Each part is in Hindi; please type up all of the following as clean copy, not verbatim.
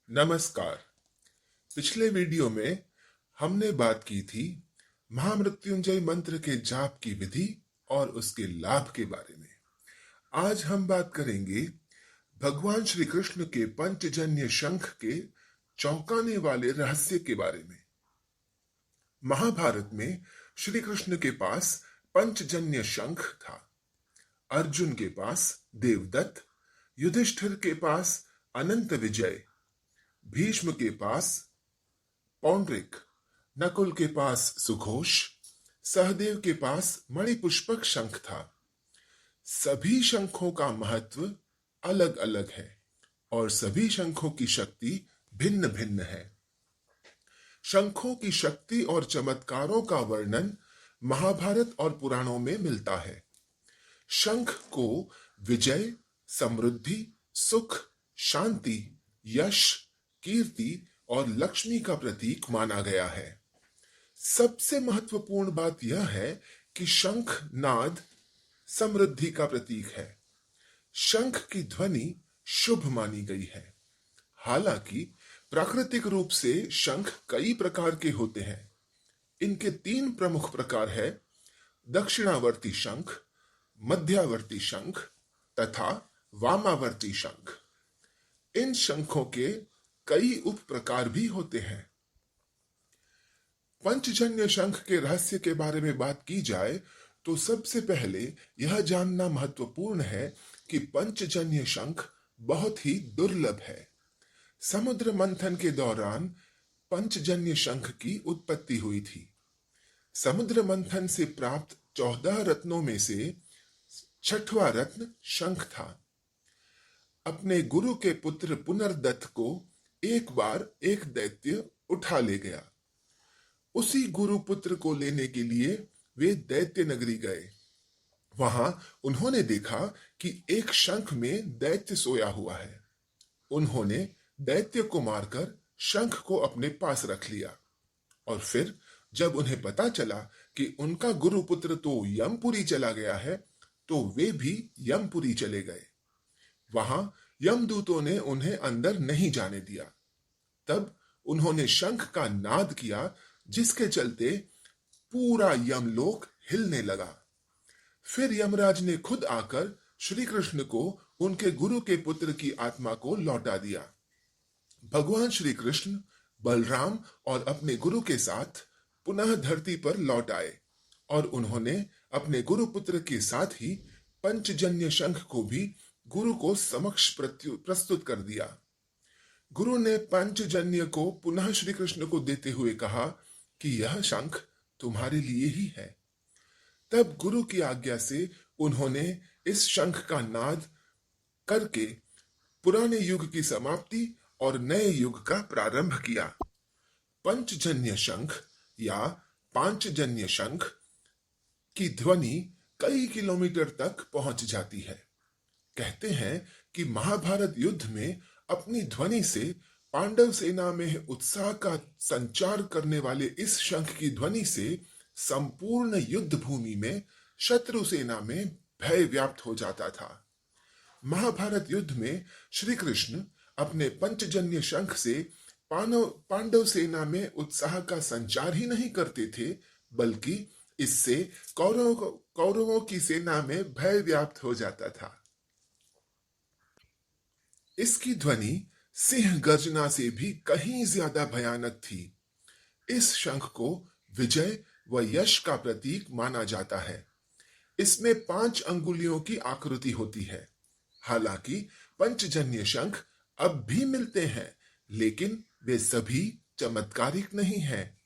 नमस्कार। पिछले वीडियो में हमने बात की थी महामृत्युंजय मंत्र के जाप की विधि और उसके लाभ के बारे में। आज हम बात करेंगे भगवान श्री कृष्ण के पंचजन्य शंख के चौंकाने वाले रहस्य के बारे में। महाभारत में श्री कृष्ण के पास पंचजन्य शंख था। अर्जुन के पास देवदत्त, युधिष्ठिर के पास अनंत विजय, भीष्म के पास पौंड्रिक, नकुल के पास सुघोष, सहदेव के पास मणिपुष्पक शंख था। सभी शंखों का महत्व अलग अलग है और सभी शंखों की शक्ति भिन्न भिन्न है। शंखों की शक्ति और चमत्कारों का वर्णन महाभारत और पुराणों में मिलता है। शंख को विजय, समृद्धि, सुख, शांति, यश, कीर्ति और लक्ष्मी का प्रतीक माना गया है। सबसे महत्वपूर्ण बात यह है कि शंख नाद समृद्धि का प्रतीक है। शंख की ध्वनि शुभ मानी गई है। हालांकि प्राकृतिक रूप से शंख कई प्रकार के होते हैं। इनके 3 प्रमुख प्रकार है: दक्षिणावर्ती शंख, मध्यावर्ती शंख तथा वामावर्ती शंख। इन शंखों के कई उप प्रकार भी होते हैं। पंचजन्य शंख के रहस्य के बारे में बात की जाए तो सबसे पहले यह जानना महत्वपूर्ण है कि पंचजन्य शंख बहुत ही दुर्लभ है। समुद्र मंथन के दौरान पंचजन्य शंख की उत्पत्ति हुई थी। समुद्र मंथन से प्राप्त 14 रत्नों में से 6वां रत्न शंख था। अपने गुरु के पुत्र पुनर्दत्त को एक बार एक दैत्य उठा ले गया। उसी गुरु पुत्र को लेने के लिए वे दैत्य नगरी गए। वहां उन्होंने देखा कि एक शंख में दैत्य सोया हुआ है। उन्होंने दैत्य को मारकर शंख को अपने पास रख लिया और फिर जब उन्हें पता चला कि उनका गुरु पुत्र तो यमपुरी चला गया है, तो वे भी यमपुरी चले गए। वहां यमदूतों ने उन्हें अंदर नहीं जाने दिया। तब उन्होंने शंख का नाद किया, जिसके चलते पूरा यमलोक हिलने लगा। फिर यमराज ने खुद आकर श्री कृष्ण को उनके गुरु के पुत्र की आत्मा को लौटा दिया। भगवान श्री कृष्ण बलराम और अपने गुरु के साथ पुनः धरती पर लौट आए और उन्होंने अपने गुरु पुत्र के साथ ही पंचजन्य शंख को भी गुरु को समक्ष प्रस्तुत कर दिया। गुरु ने पंचजन्य को पुनः श्री कृष्ण को देते हुए कहा कि यह शंख तुम्हारे लिए ही है। तब गुरु की आज्ञा से उन्होंने इस शंख का नाद करके पुराने युग की समाप्ति और नए युग का प्रारंभ किया। पंचजन्य शंख या पांचजन्य शंख की ध्वनि कई किलोमीटर तक पहुंच जाती है। कहते हैं कि महाभारत युद्ध में अपनी ध्वनि से पांडव सेना में उत्साह का संचार करने वाले इस शंख की ध्वनि से संपूर्ण युद्ध भूमि में शत्रु सेना में भय व्याप्त हो जाता था। महाभारत युद्ध में श्री कृष्ण अपने पंचजन्य शंख से पांडव सेना में उत्साह का संचार ही नहीं करते थे, बल्कि इससे कौरवों की सेना में भय व्याप्त हो जाता था। इसकी ध्वनि सिंह गर्जना से भी कहीं ज्यादा भयानक थी। इस शंख को विजय व यश का प्रतीक माना जाता है। इसमें 5 अंगुलियों की आकृति होती है। हालांकि पंचजन्य शंख अब भी मिलते हैं, लेकिन वे सभी चमत्कारिक नहीं हैं।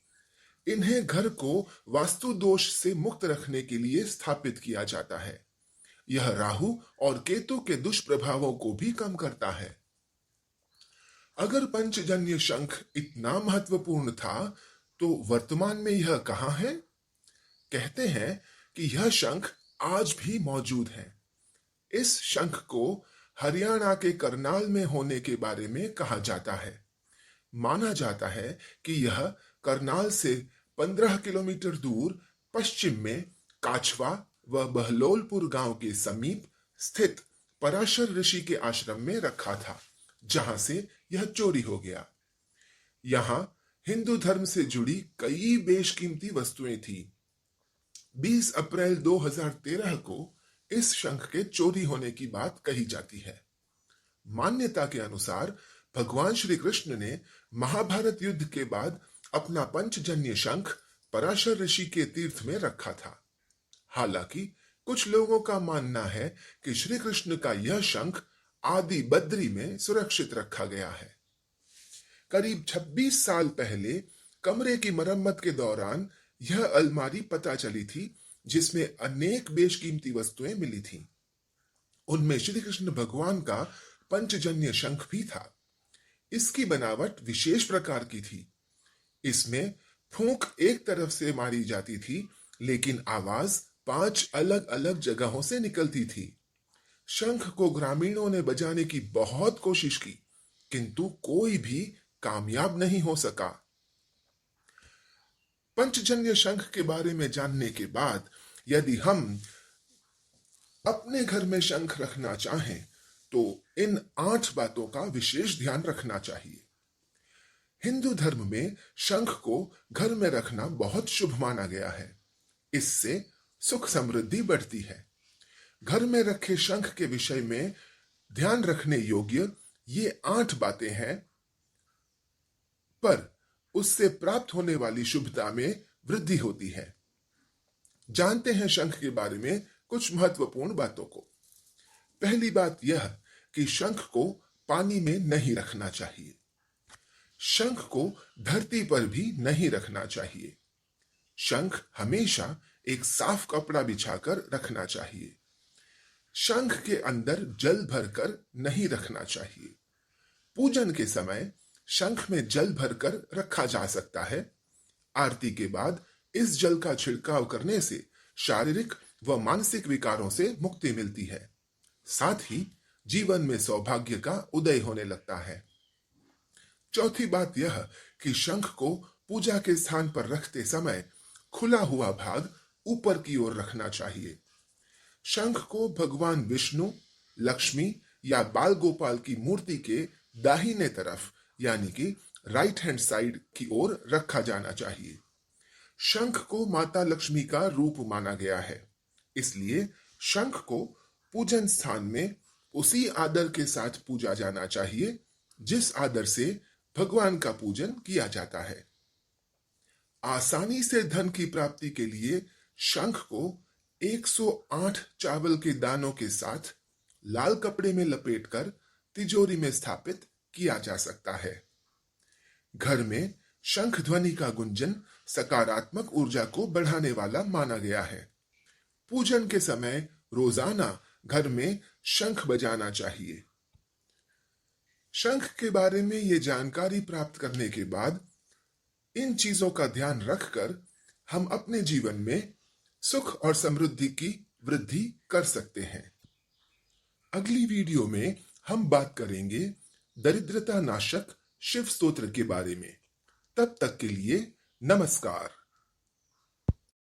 इन्हें घर को वास्तु दोष से मुक्त रखने के लिए स्थापित किया जाता है। यह राहु और केतु के दुष्प्रभावों को भी कम करता है। अगर पंचजन्य शंख इतना महत्वपूर्ण था, तो वर्तमान में यह कहां है? कहते हैं कि यह शंख आज भी मौजूद है। इस शंख को हरियाणा के करनाल में होने के बारे में कहा जाता है। माना जाता है कि यह करनाल से 15 किलोमीटर दूर पश्चिम में काछवा व बहलोलपुर गांव के समीप स्थित पराशर ऋषि के आश्रम में रखा था, जहां से यह चोरी हो गया। यहां हिंदू धर्म से जुड़ी कई बेशकीमती वस्तुएं थी। 20 अप्रैल 2013 को इस शंख के चोरी होने की बात कही जाती है। मान्यता के अनुसार भगवान श्री कृष्ण ने महाभारत युद्ध के बाद अपना पंचजन्य शंख पराशर ऋषि के तीर्थ में रखा था। हालांकि कुछ लोगों का मानना है कि श्री कृष्ण का यह शंख आदि बद्री में सुरक्षित रखा गया है। करीब 26 साल पहले कमरे की मरम्मत के दौरान यह अलमारी पता चली थी, जिसमें अनेक बेशकीमती वस्तुएं मिली थीं। उनमें श्री कृष्ण भगवान का पंचजन्य शंख भी था। इसकी बनावट विशेष प्रकार की थी। इसमें फूंक एक तरफ से मारी जाती थी, लेकिन आवाज 5 अलग अलग जगहों से निकलती थी। शंख को ग्रामीणों ने बजाने की बहुत कोशिश की, किंतु कोई भी कामयाब नहीं हो सका। पंचजन्य शंख के बारे में जानने के बाद यदि हम अपने घर में शंख रखना चाहें तो इन 8 बातों का विशेष ध्यान रखना चाहिए। हिंदू धर्म में शंख को घर में रखना बहुत शुभ माना गया है। इससे सुख समृद्धि बढ़ती है। घर में रखे शंख के विषय में ध्यान रखने योग्य ये 8 बातें हैं, पर उससे प्राप्त होने वाली शुभता में वृद्धि होती है। जानते हैं शंख के बारे में कुछ महत्वपूर्ण बातों को। पहली बात यह कि शंख को पानी में नहीं रखना चाहिए। शंख को धरती पर भी नहीं रखना चाहिए। शंख हमेशा एक साफ कपड़ा बिछाकर रखना चाहिए। शंख के अंदर जल भरकर नहीं रखना चाहिए। पूजन के समय शंख में जल भरकर रखा जा सकता है। आरती के बाद इस जल का छिड़काव करने से शारीरिक व मानसिक विकारों से मुक्ति मिलती है। साथ ही जीवन में सौभाग्य का उदय होने लगता है। चौथी बात यह कि शंख को पूजा के स्थान पर रखते समय खुला हुआ भाग ऊपर की ओर रखना चाहिए। शंख को भगवान विष्णु, लक्ष्मी या बाल गोपाल की मूर्ति के दाहिने तरफ यानी कि राइट हैंड साइड की ओर रखा जाना चाहिए। शंख को माता लक्ष्मी का रूप माना गया है, इसलिए शंख को पूजन स्थान में उसी आदर के साथ पूजा जाना चाहिए जिस आदर से भगवान का पूजन किया जाता है। आसानी से धन की प्राप्ति के लिए शंख को 108 चावल के दानों के साथ लाल कपड़े में लपेटकर तिजोरी में स्थापित किया जा सकता है। घर में शंख ध्वनि का गुंजन सकारात्मक ऊर्जा को बढ़ाने वाला माना गया है। पूजन के समय रोजाना घर में शंख बजाना चाहिए। शंख के बारे में ये जानकारी प्राप्त करने के बाद इन चीजों का ध्यान रखकर हम अपने जीवन में सुख और समृद्धि की वृद्धि कर सकते हैं। अगली वीडियो में हम बात करेंगे दरिद्रता नाशक शिव स्तोत्र के बारे में। तब तक के लिए नमस्कार।